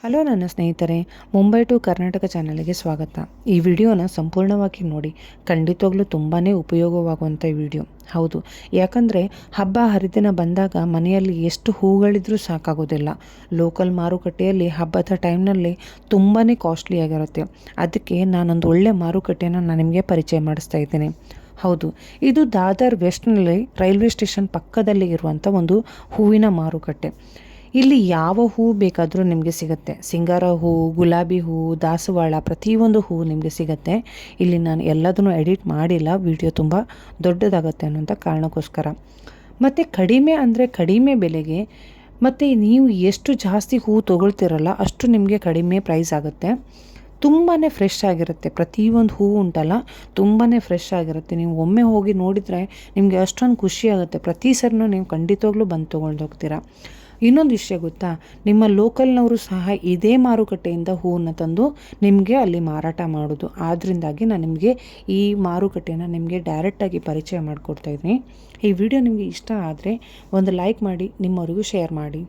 Hello ನನ್ನ ಸ್ನೇಹಿತರೆ, Mumbai to Karnataka ಚಾನಲ್ಗೆ ಸ್ವಾಗತ. ಈ ವಿಡಿಯೋನ ಸಂಪೂರ್ಣವಾಗಿ ನೋಡಿ. ಖಂಡಿತವಾಗ್ಲೂ ತುಂಬಾ ಉಪಯೋಗವಾಗುವಂಥ ವಿಡಿಯೋ. ಹೌದು, ಯಾಕಂದರೆ ಹಬ್ಬ ಹರಿದಿನ ಬಂದಾಗ ಮನೆಯಲ್ಲಿ ಎಷ್ಟು ಹೂಗಳಿದ್ರೂ ಸಾಕಾಗೋದಿಲ್ಲ. ಲೋಕಲ್ ಮಾರುಕಟ್ಟೆಯಲ್ಲಿ ಹಬ್ಬದ ಟೈಮ್ನಲ್ಲಿ ತುಂಬಾ ಕಾಸ್ಟ್ಲಿ ಆಗಿರುತ್ತೆ. ಅದಕ್ಕೆ ನಾನೊಂದು ಒಳ್ಳೆ ಮಾರುಕಟ್ಟೆನ ನಾನು ನಿಮಗೆ ಪರಿಚಯ ಮಾಡಿಸ್ತಾ ಇದ್ದೀನಿ. ಹೌದು, ಇದು ದಾದರ್ ವೆಸ್ಟ್ನಲ್ಲಿ ರೈಲ್ವೆ ಸ್ಟೇಷನ್ ಪಕ್ಕದಲ್ಲಿ ಇರುವಂಥ ಒಂದು ಹೂವಿನ ಮಾರುಕಟ್ಟೆ. ಇಲ್ಲಿ ಯಾವ ಹೂ ಬೇಕಾದರೂ ನಿಮಗೆ ಸಿಗುತ್ತೆ. ಸಿಂಗಾರ ಹೂ, ಗುಲಾಬಿ ಹೂ, ದಾಸವಾಳ, ಪ್ರತಿಯೊಂದು ಹೂ ನಿಮಗೆ ಸಿಗುತ್ತೆ. ಇಲ್ಲಿ ನಾನು ಎಲ್ಲದನ್ನು ಎಡಿಟ್ ಮಾಡಿಲ್ಲ, ವಿಡಿಯೋ ತುಂಬ ದೊಡ್ಡದಾಗುತ್ತೆ ಅನ್ನೋಂಥ ಕಾರಣಕ್ಕೋಸ್ಕರ. ಮತ್ತು ಕಡಿಮೆ ಅಂದರೆ ಕಡಿಮೆ ಬೆಲೆಗೆ, ಮತ್ತು ನೀವು ಎಷ್ಟು ಜಾಸ್ತಿ ಹೂ ತೊಗೊಳ್ತಿರಲ್ಲ ಅಷ್ಟು ನಿಮಗೆ ಕಡಿಮೆ ಪ್ರೈಸ್ ಆಗುತ್ತೆ. ತುಂಬಾ ಫ್ರೆಶ್ ಆಗಿರುತ್ತೆ. ಪ್ರತಿಯೊಂದು ಹೂ ಉಂಟಲ್ಲ, ತುಂಬಾ ಫ್ರೆಶ್ ಆಗಿರುತ್ತೆ. ನೀವು ಒಮ್ಮೆ ಹೋಗಿ ನೋಡಿದರೆ ನಿಮಗೆ ಅಷ್ಟೊಂದು ಖುಷಿ ಆಗುತ್ತೆ. ಪ್ರತಿ ಸರಿನೂ ನೀವು ಖಂಡಿತವಾಗ್ಲೂ ಬಂದು ತೊಗೊಂಡು ಹೋಗ್ತೀರಾ. ಇನ್ನೊಂದು ವಿಷಯ ಗೊತ್ತಾ, ನಿಮ್ಮ ಲೋಕಲ್ನವರು ಸಹ ಇದೇ ಮಾರುಕಟ್ಟೆಯಿಂದ ಹೂವನ್ನು ತಂದು ನಿಮಗೆ ಅಲ್ಲಿ ಮಾರಾಟ ಮಾಡೋದು. ಆದ್ದರಿಂದಾಗಿ ನಾನು ನಿಮಗೆ ಈ ಮಾರುಕಟ್ಟೆನ ನಿಮಗೆ ಡೈರೆಕ್ಟಾಗಿ ಪರಿಚಯ ಮಾಡಿಕೊಡ್ತಾ ಇದ್ದೀನಿ. ಈ ವಿಡಿಯೋ ನಿಮಗೆ ಇಷ್ಟ ಆದರೆ ಒಂದು ಲೈಕ್ ಮಾಡಿ, ನಿಮ್ಮವರಿಗೂ ಶೇರ್ ಮಾಡಿ.